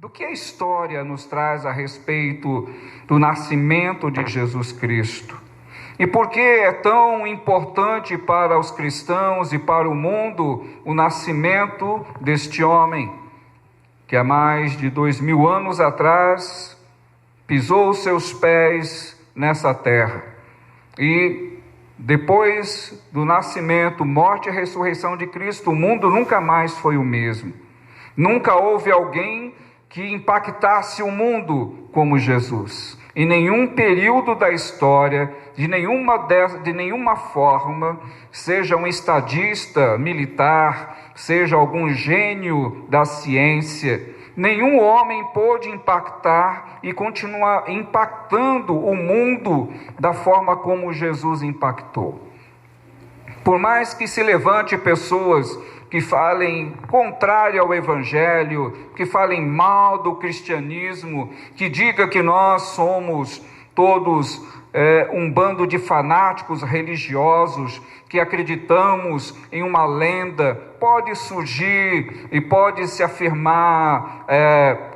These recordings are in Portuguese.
do que a história nos traz a respeito do nascimento de Jesus Cristo. E por que é tão importante para os cristãos e para o mundo o nascimento deste homem, que há mais de 2000 anos atrás pisou os seus pés nessa terra. E depois do nascimento, morte e ressurreição de Cristo, o mundo nunca mais foi o mesmo. Nunca houve alguém que impactasse o mundo como Jesus. Em nenhum período da história, de nenhuma forma, seja um estadista militar, seja algum gênio da ciência, nenhum homem pôde impactar e continuar impactando o mundo da forma como Jesus impactou. Por mais que se levante pessoas que falem contrário ao Evangelho, que falem mal do cristianismo, que diga que nós somos todos um bando de fanáticos religiosos, que acreditamos em uma lenda, pode surgir e pode se afirmar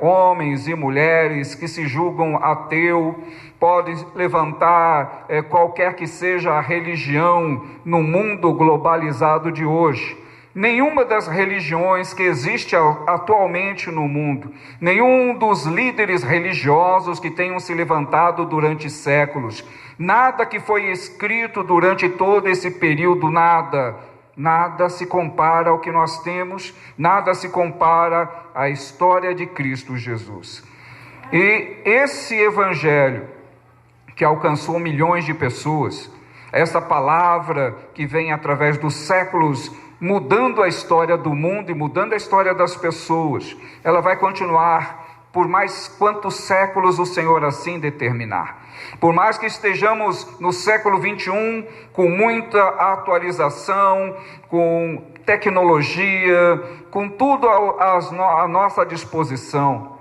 homens e mulheres que se julgam ateu, pode levantar qualquer que seja a religião no mundo globalizado de hoje. Nenhuma das religiões que existe atualmente no mundo, nenhum dos líderes religiosos que tenham se levantado durante séculos, nada que foi escrito durante todo esse período, nada se compara ao que nós temos, nada se compara à história de Cristo Jesus. E esse evangelho que alcançou milhões de pessoas, essa palavra que vem através dos séculos, mudando a história do mundo e mudando a história das pessoas, ela vai continuar por mais quantos séculos o Senhor assim determinar. Por mais que estejamos no século 21, com muita atualização, com tecnologia, com tudo à nossa disposição,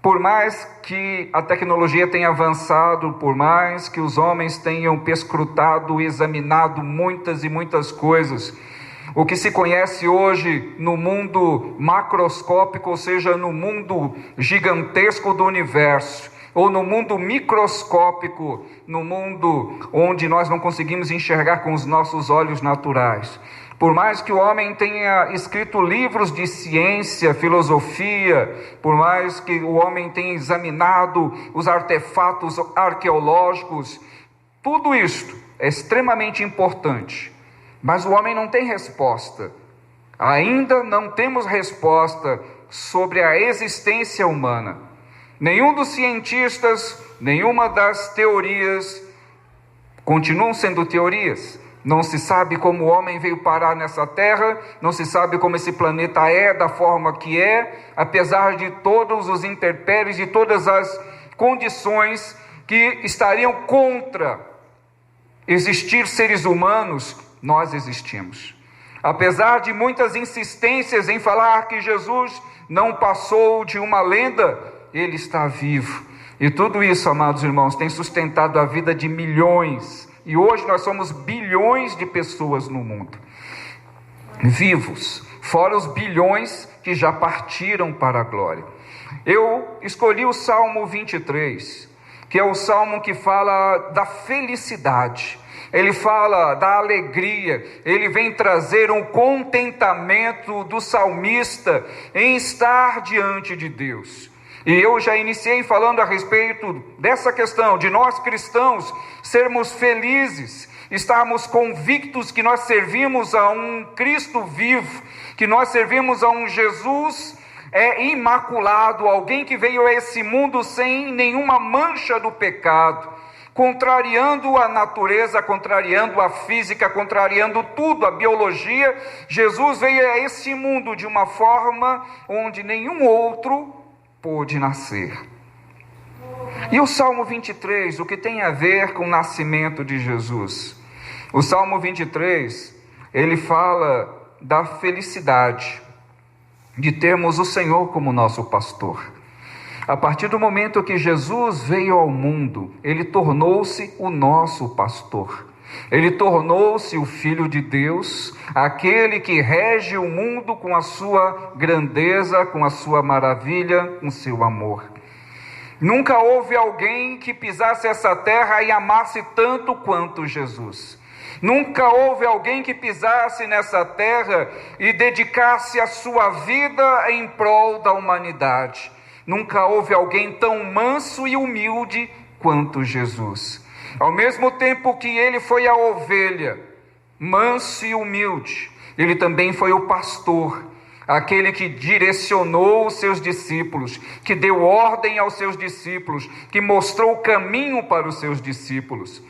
por mais que a tecnologia tenha avançado, por mais que os homens tenham perscrutado e examinado muitas e muitas coisas, o que se conhece hoje no mundo macroscópico, ou seja, no mundo gigantesco do universo, ou no mundo microscópico, no mundo onde nós não conseguimos enxergar com os nossos olhos naturais. Por mais que o homem tenha escrito livros de ciência, filosofia, por mais que o homem tenha examinado os artefatos arqueológicos, tudo isto é extremamente importante. Mas o homem não tem resposta. Ainda não temos resposta sobre a existência humana. Nenhum dos cientistas, nenhuma das teorias, continuam sendo teorias. Não se sabe como o homem veio parar nessa terra, não se sabe como esse planeta é, da forma que é, apesar de todos os intempéries e todas as condições que estariam contra existir seres humanos, nós existimos. Apesar de muitas insistências em falar que Jesus não passou de uma lenda, ele está vivo. E tudo isso, amados irmãos, tem sustentado a vida de milhões. E hoje nós somos bilhões de pessoas no mundo, vivos, fora os bilhões que já partiram para a glória. Eu escolhi o Salmo 23, que é o salmo que fala da felicidade. Ele fala da alegria, ele vem trazer um contentamento do salmista em estar diante de Deus. E eu já iniciei falando a respeito dessa questão, de nós cristãos sermos felizes, estarmos convictos que nós servimos a um Cristo vivo, que nós servimos a um Jesus imaculado, alguém que veio a esse mundo sem nenhuma mancha do pecado, contrariando a natureza, contrariando a física, contrariando tudo, a biologia. Jesus veio a esse mundo de uma forma onde nenhum outro pôde nascer. E o Salmo 23, o que tem a ver com o nascimento de Jesus? O Salmo 23, ele fala da felicidade de termos o Senhor como nosso pastor. A partir do momento que Jesus veio ao mundo, ele tornou-se o nosso pastor. Ele tornou-se o Filho de Deus, aquele que rege o mundo com a sua grandeza, com a sua maravilha, com seu amor. Nunca houve alguém que pisasse essa terra e amasse tanto quanto Jesus. Nunca houve alguém que pisasse nessa terra e dedicasse a sua vida em prol da humanidade. Nunca houve alguém tão manso e humilde quanto Jesus. Ao mesmo tempo que ele foi a ovelha, manso e humilde, ele também foi o pastor, aquele que direcionou os seus discípulos, que deu ordem aos seus discípulos, que mostrou o caminho para os seus discípulos.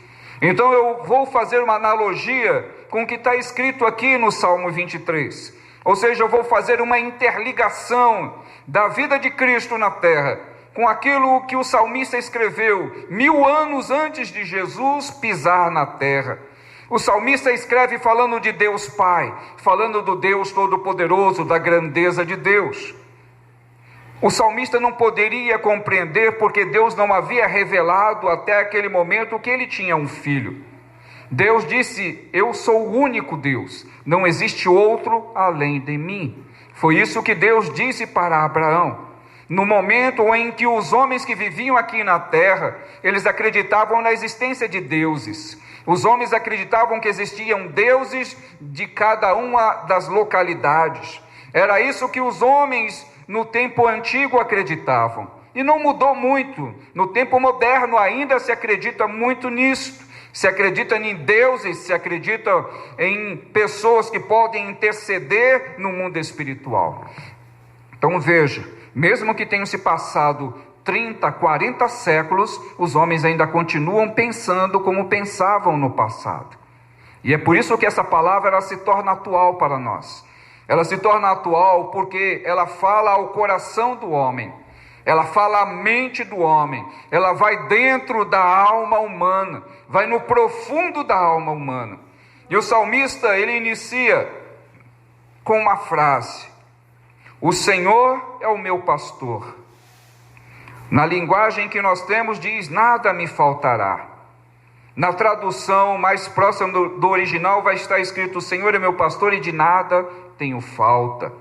Então eu vou fazer uma analogia com o que está escrito aqui no Salmo 23. Ou seja, eu vou fazer uma interligação da vida de Cristo na terra com aquilo que o salmista escreveu 1000 anos antes de Jesus pisar na terra. O salmista escreve falando de Deus Pai, falando do Deus Todo-Poderoso, da grandeza de Deus. O salmista não poderia compreender porque Deus não havia revelado até aquele momento que ele tinha um filho. Deus disse: eu sou o único Deus, não existe outro além de mim. Foi isso que Deus disse para Abraão. No momento em que os homens que viviam aqui na terra, eles acreditavam na existência de deuses. Os homens acreditavam que existiam deuses de cada uma das localidades. Era isso que os homens no tempo antigo acreditavam. E não mudou muito. No tempo moderno ainda se acredita muito nisso. Se acredita em deuses, se acredita em pessoas que podem interceder no mundo espiritual. Então veja, mesmo que tenham se passado 30, 40 séculos, os homens ainda continuam pensando como pensavam no passado. E é por isso que essa palavra ela se torna atual para nós. Ela se torna atual porque ela fala ao coração do homem, ela fala à mente do homem, ela vai dentro da alma humana, vai no profundo da alma humana. E o salmista, ele inicia com uma frase: o Senhor é o meu pastor. Na linguagem que nós temos diz: nada me faltará. Na tradução mais próxima do original vai estar escrito: o Senhor é meu pastor e de nada tenho falta.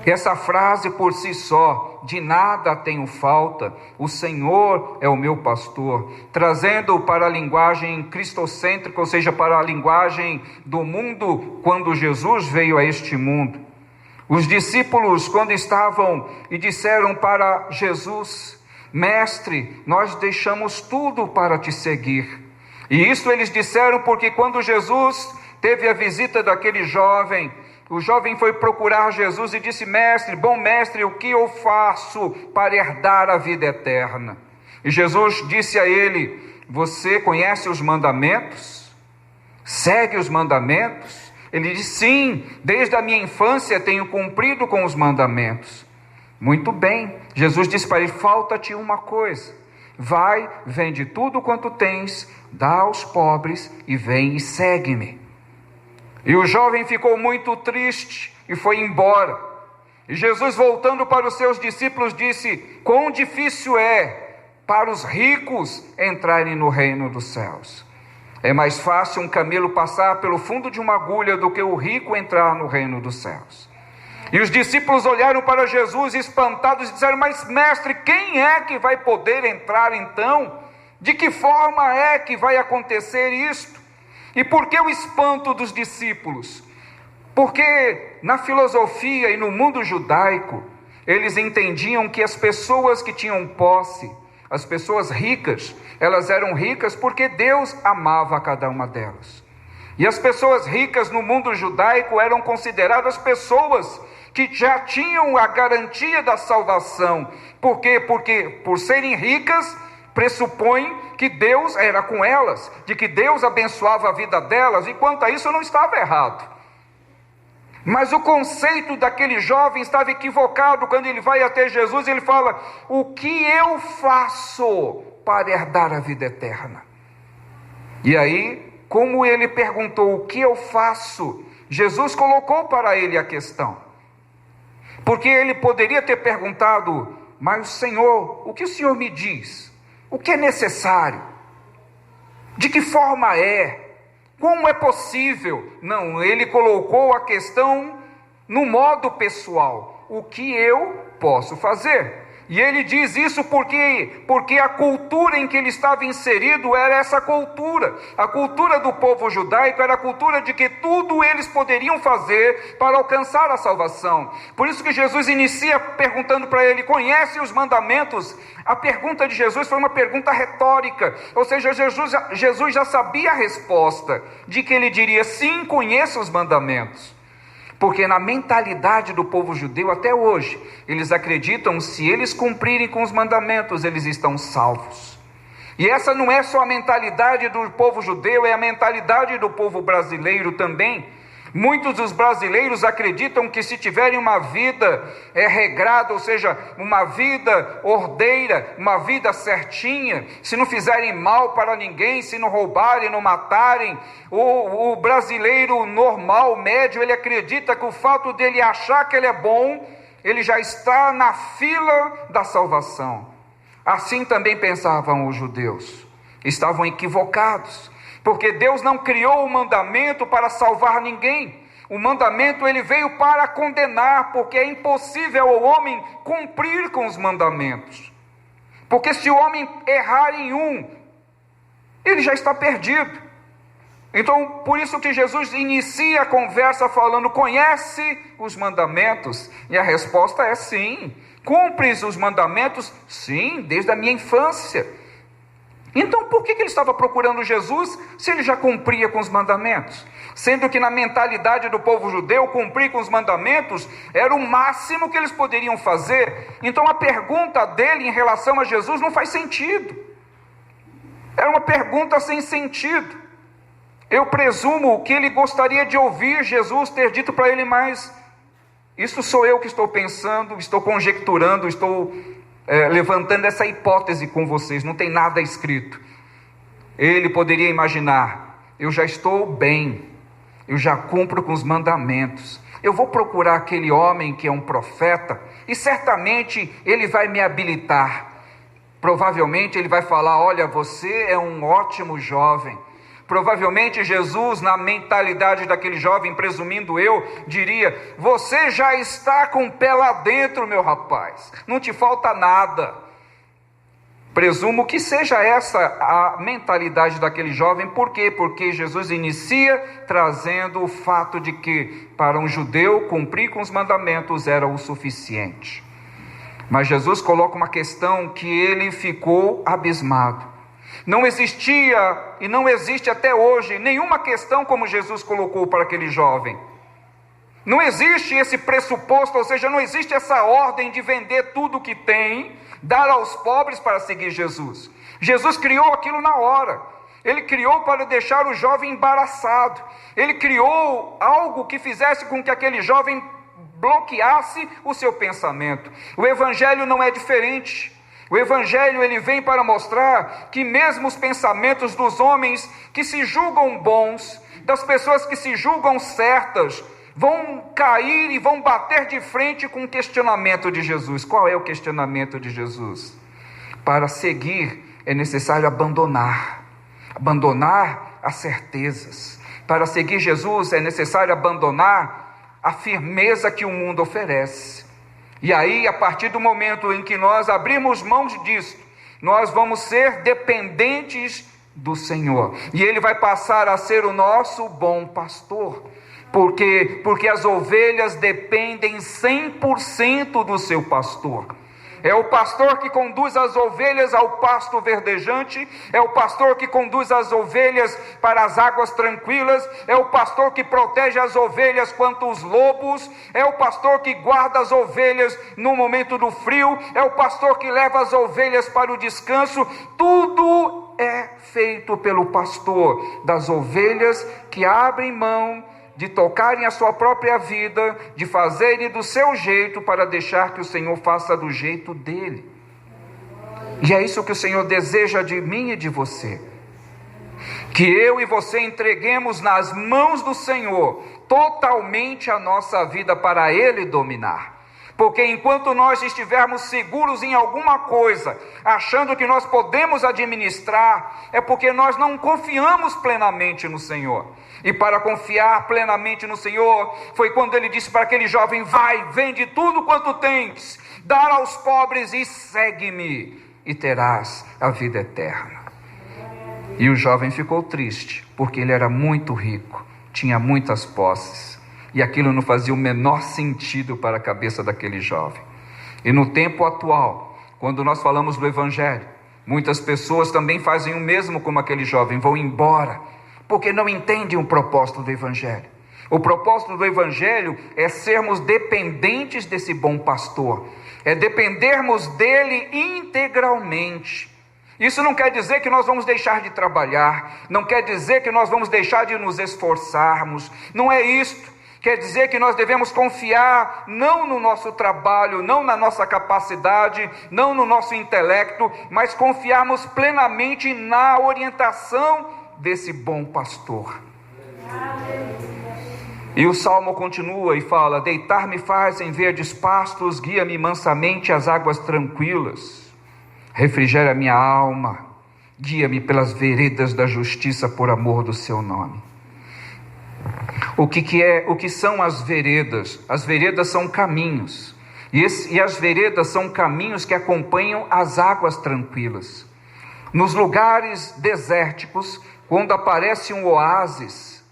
Essa frase por si só, de nada tenho falta, o Senhor é o meu pastor, trazendo para a linguagem cristocêntrica, ou seja, para a linguagem do mundo, quando Jesus veio a este mundo. Os discípulos, quando estavam e disseram para Jesus: Mestre, nós deixamos tudo para te seguir. E isso eles disseram porque quando Jesus teve a visita daquele jovem, o jovem foi procurar Jesus e disse: Mestre, bom mestre, o que eu faço para herdar a vida eterna? E Jesus disse a ele: você conhece os mandamentos? Segue os mandamentos? Ele disse: sim, desde a minha infância tenho cumprido com os mandamentos. Muito bem, Jesus disse para ele: falta-te uma coisa. Vai, vende tudo quanto tens, dá aos pobres e vem e segue-me. E o jovem ficou muito triste e foi embora. E Jesus, voltando para os seus discípulos, disse: quão difícil é para os ricos entrarem no reino dos céus. É mais fácil um camelo passar pelo fundo de uma agulha do que o rico entrar no reino dos céus. E os discípulos olharam para Jesus espantados e disseram: mas mestre, quem é que vai poder entrar então? De que forma é que vai acontecer isto? E por que o espanto dos discípulos? Porque na filosofia e no mundo judaico, eles entendiam que as pessoas que tinham posse, as pessoas ricas, elas eram ricas porque Deus amava a cada uma delas. E as pessoas ricas no mundo judaico eram consideradas pessoas que já tinham a garantia da salvação. Por quê? Porque por serem ricas, pressupõe que Deus era com elas, de que Deus abençoava a vida delas, e quanto a isso não estava errado. Mas o conceito daquele jovem estava equivocado. Quando ele vai até Jesus, ele fala: o que eu faço para herdar a vida eterna? E aí, como ele perguntou o que eu faço, Jesus colocou para ele a questão. Porque ele poderia ter perguntado: mas Senhor, o que o Senhor me diz? O que é necessário? De que forma é? Como é possível? Não, ele colocou a questão no modo pessoal. O que eu posso fazer? E ele diz isso porque a cultura em que ele estava inserido era essa cultura. A cultura do povo judaico era a cultura de que tudo eles poderiam fazer para alcançar a salvação. Por isso que Jesus inicia perguntando para ele: conhece os mandamentos? A pergunta de Jesus foi uma pergunta retórica, ou seja, Jesus já sabia a resposta, de que ele diria: sim, conheço os mandamentos. Porque na mentalidade do povo judeu até hoje, eles acreditam, se eles cumprirem com os mandamentos, eles estão salvos. E essa não é só a mentalidade do povo judeu, é a mentalidade do povo brasileiro também. Muitos dos brasileiros acreditam que se tiverem uma vida regrada, ou seja, uma vida ordeira, uma vida certinha, se não fizerem mal para ninguém, se não roubarem, não matarem, o brasileiro normal, médio, ele acredita que o fato dele achar que ele é bom, ele já está na fila da salvação. Assim também pensavam os judeus. Estavam equivocados. Porque Deus não criou o mandamento para salvar ninguém. O mandamento ele veio para condenar, porque é impossível ao homem cumprir com os mandamentos. Porque se o homem errar em um, ele já está perdido. Então, por isso que Jesus inicia a conversa falando: conhece os mandamentos? E a resposta é sim. Cumpres os mandamentos? Sim, desde a minha infância. Então por que ele estava procurando Jesus, se ele já cumpria com os mandamentos? Sendo que na mentalidade do povo judeu, cumprir com os mandamentos era o máximo que eles poderiam fazer. Então a pergunta dele em relação a Jesus não faz sentido. Era uma pergunta sem sentido. Eu presumo que ele gostaria de ouvir Jesus ter dito para ele: mas isso sou eu que estou pensando, estou conjecturando, estou levantando essa hipótese com vocês, não tem nada escrito. Ele poderia imaginar: eu já estou bem, eu já cumpro com os mandamentos, eu vou procurar aquele homem que é um profeta, e certamente ele vai me habilitar. Provavelmente ele vai falar: olha, você é um ótimo jovem. Provavelmente Jesus, na mentalidade daquele jovem, presumindo eu, diria: você já está com o pé lá dentro, meu rapaz, não te falta nada. Presumo que seja essa a mentalidade daquele jovem. Por quê? Porque Jesus inicia trazendo o fato de que para um judeu cumprir com os mandamentos era o suficiente. Mas Jesus coloca uma questão que ele ficou abismado. Não existia e não existe até hoje nenhuma questão como Jesus colocou para aquele jovem. Não existe esse pressuposto, ou seja, não existe essa ordem de vender tudo o que tem, dar aos pobres para seguir Jesus. Jesus criou aquilo na hora. Ele criou para deixar o jovem embaraçado. Ele criou algo que fizesse com que aquele jovem bloqueasse o seu pensamento. O evangelho não é diferente. O evangelho ele vem para mostrar que mesmo os pensamentos dos homens que se julgam bons, das pessoas que se julgam certas, vão cair e vão bater de frente com o questionamento de Jesus. Qual é o questionamento de Jesus? Para seguir é necessário abandonar as certezas. Para seguir Jesus é necessário abandonar a firmeza que o mundo oferece. E aí, a partir do momento em que nós abrimos mãos disso, nós vamos ser dependentes do Senhor. E Ele vai passar a ser o nosso bom pastor. Porque as ovelhas dependem 100% do seu pastor. É o pastor que conduz as ovelhas ao pasto verdejante, é o pastor que conduz as ovelhas para as águas tranquilas, é o pastor que protege as ovelhas contra os lobos, é o pastor que guarda as ovelhas no momento do frio, é o pastor que leva as ovelhas para o descanso. Tudo é feito pelo pastor das ovelhas que abrem mão de tocarem a sua própria vida, de fazerem do seu jeito para deixar que o Senhor faça do jeito dele. E é isso que o Senhor deseja de mim e de você. Que eu e você entreguemos nas mãos do Senhor totalmente a nossa vida para Ele dominar. Porque enquanto nós estivermos seguros em alguma coisa, achando que nós podemos administrar, é porque nós não confiamos plenamente no Senhor. E para confiar plenamente no Senhor, foi quando ele disse para aquele jovem: vai, vende tudo quanto tens, dá aos pobres e segue-me, e terás a vida eterna. E o jovem ficou triste, porque ele era muito rico, tinha muitas posses, e aquilo não fazia o menor sentido para a cabeça daquele jovem. E no tempo atual, quando nós falamos do Evangelho, muitas pessoas também fazem o mesmo como aquele jovem, vão embora, porque não entendem o propósito do Evangelho. O propósito do Evangelho é sermos dependentes desse bom pastor, é dependermos dele integralmente. Isso não quer dizer que nós vamos deixar de trabalhar, não quer dizer que nós vamos deixar de nos esforçarmos, não é isto. Quer dizer que nós devemos confiar não no nosso trabalho, não na nossa capacidade, não no nosso intelecto, mas confiarmos plenamente na orientação desse bom pastor. E o Salmo continua e fala: deitar-me faz em verdes pastos, guia-me mansamente às águas tranquilas, refrigera minha alma, guia-me pelas veredas da justiça por amor do seu nome. O que são as veredas? As veredas são caminhos, e as veredas são caminhos que acompanham as águas tranquilas. Nos lugares desérticos, quando aparece um oásis,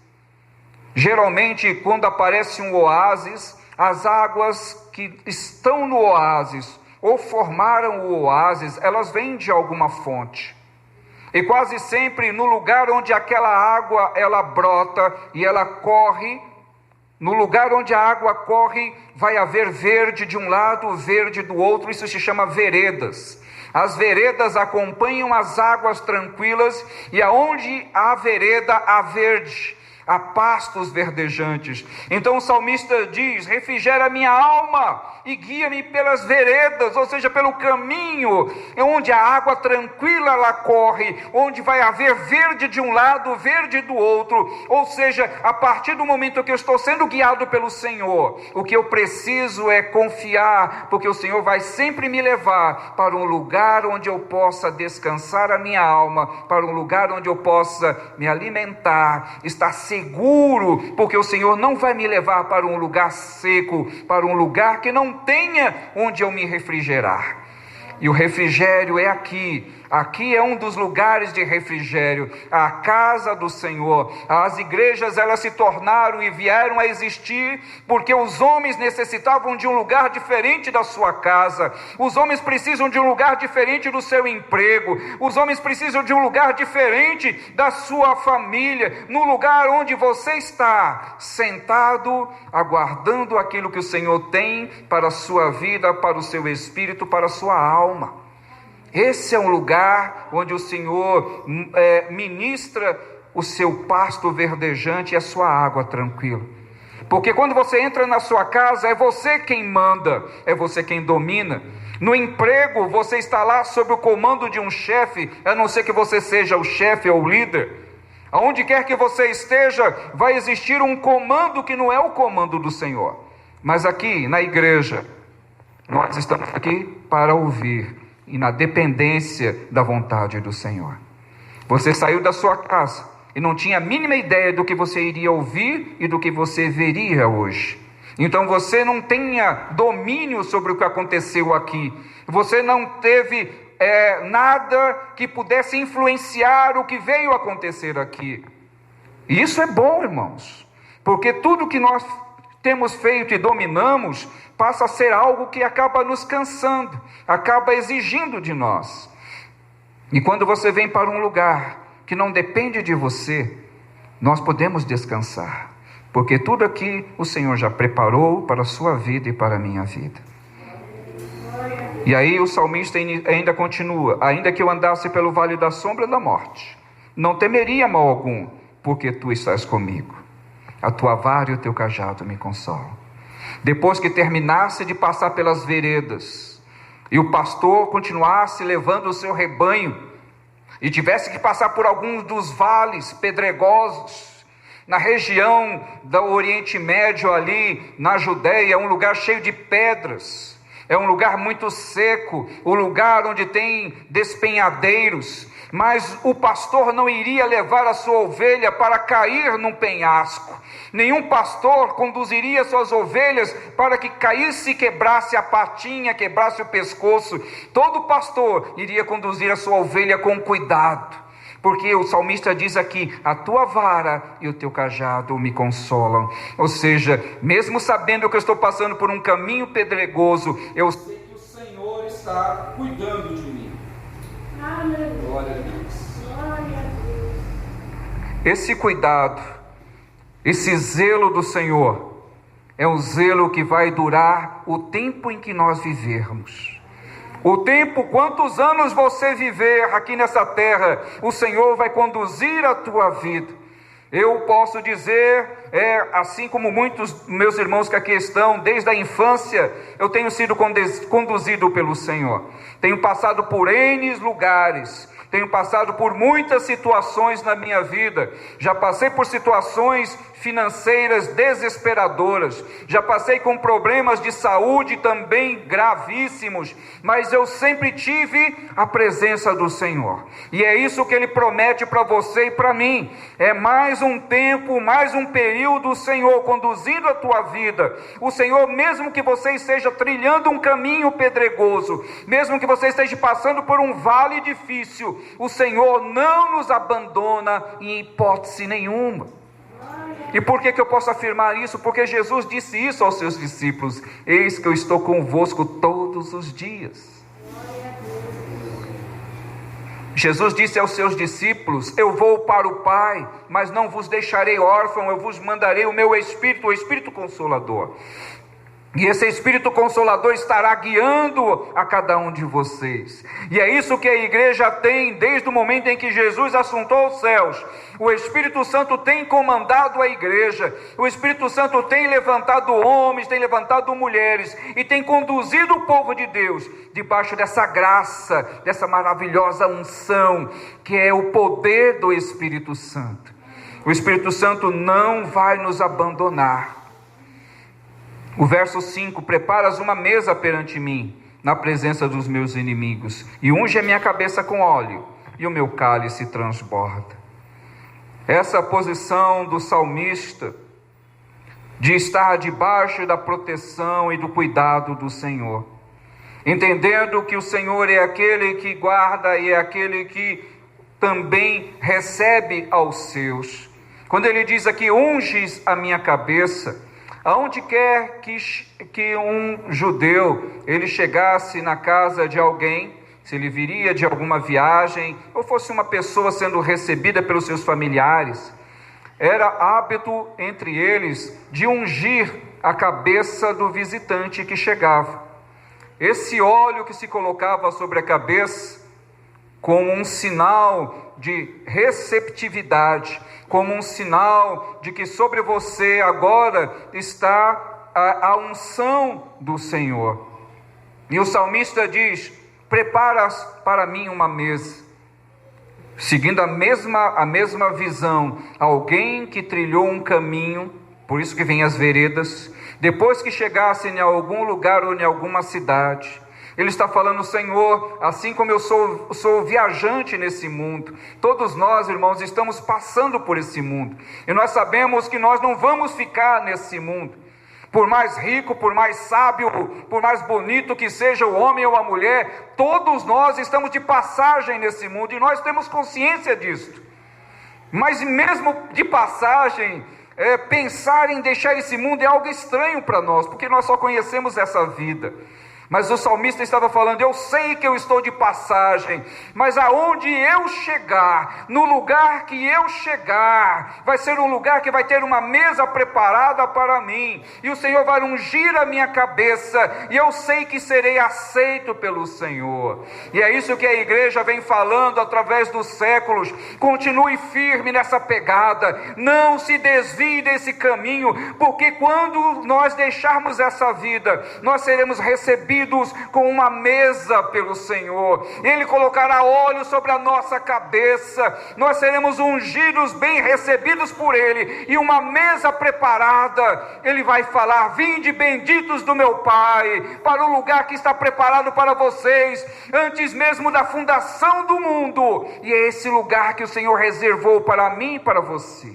geralmente quando aparece um oásis, as águas que estão no oásis, ou formaram o oásis, elas vêm de alguma fonte. E quase sempre no lugar onde aquela água ela brota e ela corre, no lugar onde a água corre, vai haver verde de um lado, verde do outro. Isso se chama veredas. As veredas acompanham as águas tranquilas, e aonde há vereda, há verde, há pastos verdejantes. Então o salmista diz: refrigera minha alma e guia-me pelas veredas, ou seja, pelo caminho onde a água tranquila ela corre, onde vai haver verde de um lado, verde do outro. Ou seja, a partir do momento que eu estou sendo guiado pelo Senhor, o que eu preciso é confiar, porque o Senhor vai sempre me levar para um lugar onde eu possa descansar a minha alma, para um lugar onde eu possa me alimentar, estar seguro, porque o Senhor não vai me levar para um lugar seco, para um lugar que não tenha onde eu me refrigerar. E o refrigério é aqui. Aqui é um dos lugares de refrigério, a casa do Senhor. As igrejas elas se tornaram e vieram a existir porque os homens necessitavam de um lugar diferente da sua casa. Os homens precisam de um lugar diferente do seu emprego. Os homens precisam de um lugar diferente da sua família. No lugar onde você está sentado, aguardando aquilo que o Senhor tem para a sua vida, para o seu espírito, para a sua alma. Esse é um lugar onde o Senhor ministra o seu pasto verdejante e a sua água tranquila. Porque quando você entra na sua casa, é você quem manda, é você quem domina. No emprego, você está lá sob o comando de um chefe, a não ser que você seja o chefe ou o líder. Aonde quer que você esteja, vai existir um comando que não é o comando do Senhor. Mas aqui, na igreja, nós estamos aqui para ouvir e na dependência da vontade do Senhor. Você saiu da sua casa e não tinha a mínima ideia do que você iria ouvir e do que você veria hoje. Então você não tenha domínio sobre o que aconteceu aqui. Você não teve nada que pudesse influenciar o que veio acontecer aqui. E isso é bom, irmãos, porque tudo que nós temos feito e dominamos passa a ser algo que acaba nos cansando, acaba exigindo de nós. E quando você vem para um lugar que não depende de você, nós podemos descansar, porque tudo aqui o Senhor já preparou para a sua vida e para a minha vida. E aí o salmista ainda continua: ainda que eu andasse pelo vale da sombra da morte, não temeria mal algum, porque tu estás comigo. A tua vara e o teu cajado me consolam. Depois que terminasse de passar pelas veredas, e o pastor continuasse levando o seu rebanho, e tivesse que passar por alguns dos vales pedregosos, Na região do Oriente Médio, ali na Judéia, é um lugar cheio de pedras, é um lugar muito seco, um lugar onde tem despenhadeiros, mas o pastor não iria levar a sua ovelha para cair num penhasco. Nenhum pastor conduziria suas ovelhas para que caísse e quebrasse a patinha, quebrasse o pescoço. Todo pastor iria conduzir a sua ovelha com cuidado, porque o salmista diz aqui: a tua vara e o teu cajado me consolam. Ou seja, mesmo sabendo que eu estou passando por um caminho pedregoso, eu sei que o Senhor está cuidando de mim. Glória a Deus. Esse cuidado, esse zelo do Senhor, é um zelo que vai durar o tempo em que nós vivermos. O tempo, quantos anos você viver aqui nessa terra, o Senhor vai conduzir a tua vida. Eu posso dizer, assim como muitos meus irmãos que aqui estão, desde a infância, eu tenho sido conduzido pelo Senhor. Tenho passado por N lugares, tenho passado por muitas situações na minha vida. Já passei por situações financeiras desesperadoras, já passei com problemas de saúde também gravíssimos, mas eu sempre tive a presença do Senhor, e é isso que Ele promete para você e para mim. É mais um tempo, mais um período, o Senhor conduzindo a tua vida. O Senhor, mesmo que você esteja trilhando um caminho pedregoso, mesmo que você esteja passando por um vale difícil, o Senhor não nos abandona em hipótese nenhuma. E por que eu posso afirmar isso? Porque Jesus disse isso aos seus discípulos: eis que eu estou convosco todos os dias. Jesus disse aos seus discípulos: eu vou para o Pai, mas não vos deixarei órfão, eu vos mandarei o meu Espírito, o Espírito Consolador. E esse Espírito Consolador estará guiando a cada um de vocês. E é isso que a igreja tem desde o momento em que Jesus assuntou aos céus. O Espírito Santo tem comandado a igreja. O Espírito Santo tem levantado homens, tem levantado mulheres e tem conduzido o povo de Deus debaixo dessa graça, dessa maravilhosa unção, que é o poder do Espírito Santo. O Espírito Santo não vai nos abandonar. O verso 5: preparas uma mesa perante mim, na presença dos meus inimigos, e unge a minha cabeça com óleo, e o meu cálice transborda. Essa posição do salmista, de estar debaixo da proteção e do cuidado do Senhor, entendendo que o Senhor é aquele que guarda e é aquele que também recebe aos seus. Quando ele diz aqui: unges a minha cabeça, aonde quer que um judeu ele chegasse na casa de alguém, se ele viria de alguma viagem, ou fosse uma pessoa sendo recebida pelos seus familiares, era hábito entre eles de ungir a cabeça do visitante que chegava. Esse óleo que se colocava sobre a cabeça, como um sinal de receptividade, como um sinal de que sobre você agora está a unção do Senhor. E o salmista diz: preparas para mim uma mesa, seguindo a mesma visão, alguém que trilhou um caminho, por isso que vem as veredas, depois que chegasse em algum lugar ou em alguma cidade. Ele está falando: Senhor, assim como eu sou viajante nesse mundo, todos nós, irmãos, estamos passando por esse mundo, e nós sabemos que nós não vamos ficar nesse mundo. Por mais rico, por mais sábio, por mais bonito que seja o homem ou a mulher, todos nós estamos de passagem nesse mundo, e nós temos consciência disso. Mas mesmo de passagem, pensar em deixar esse mundo é algo estranho para nós, porque nós só conhecemos essa vida. Mas o salmista estava falando: eu sei que eu estou de passagem, mas aonde eu chegar, no lugar que eu chegar, vai ser um lugar que vai ter uma mesa preparada para mim, e o Senhor vai ungir a minha cabeça, e eu sei que serei aceito pelo Senhor. E é isso que a igreja vem falando através dos séculos: continue firme nessa pegada, não se desvie desse caminho, porque quando nós deixarmos essa vida, nós seremos recebidos recebidos com uma mesa pelo Senhor. Ele colocará óleo sobre a nossa cabeça, nós seremos ungidos, bem recebidos por Ele, e uma mesa preparada. Ele vai falar: vinde benditos do meu Pai, para o lugar que está preparado para vocês, antes mesmo da fundação do mundo. E é esse lugar que o Senhor reservou para mim e para você.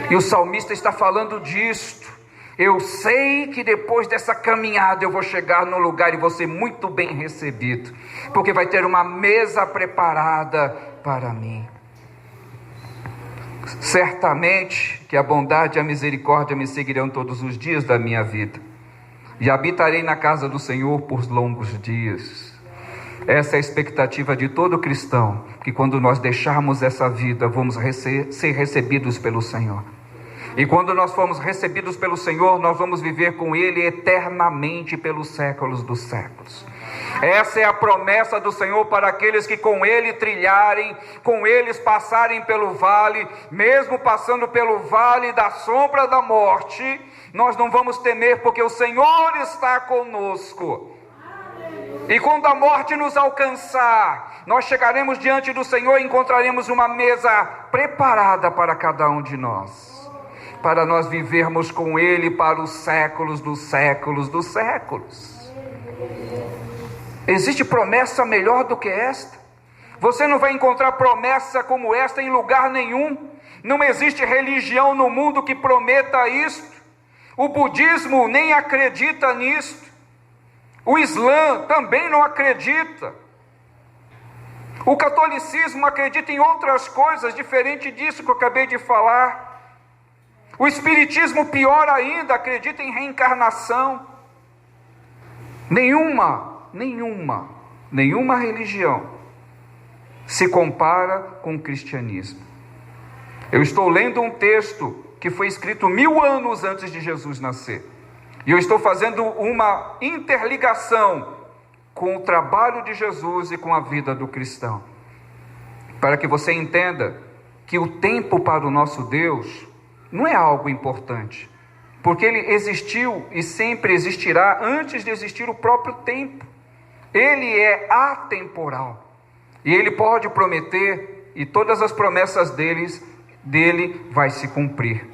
E o salmista está falando disto. Eu sei que depois dessa caminhada eu vou chegar no lugar e vou ser muito bem recebido, porque vai ter uma mesa preparada para mim. Certamente que a bondade e a misericórdia me seguirão todos os dias da minha vida, e habitarei na casa do Senhor por longos dias. Essa é a expectativa de todo cristão, que quando nós deixarmos essa vida, vamos ser recebidos pelo Senhor. E quando nós formos recebidos pelo Senhor, nós vamos viver com Ele eternamente pelos séculos dos séculos. Essa é a promessa do Senhor para aqueles que com Ele trilharem, com eles passarem pelo vale, mesmo passando pelo vale da sombra da morte, nós não vamos temer, porque o Senhor está conosco. E quando a morte nos alcançar, nós chegaremos diante do Senhor e encontraremos uma mesa preparada para cada um de nós, para nós vivermos com Ele para os séculos dos séculos dos séculos. Existe promessa melhor do que esta? Você não vai encontrar promessa como esta em lugar nenhum. Não existe religião no mundo que prometa isto. O budismo nem acredita nisto. O Islã também não acredita. O catolicismo acredita em outras coisas, diferente disso que eu acabei de falar. O espiritismo, pior ainda, acredita em reencarnação. Nenhuma religião se compara com o cristianismo. Eu estou lendo um texto que foi escrito 1000 anos antes de Jesus nascer. E eu estou fazendo uma interligação com o trabalho de Jesus e com a vida do cristão, para que você entenda que o tempo para o nosso Deus não é algo importante, porque Ele existiu e sempre existirá antes de existir o próprio tempo. Ele é atemporal, e Ele pode prometer, e todas as promessas dele vai se cumprir.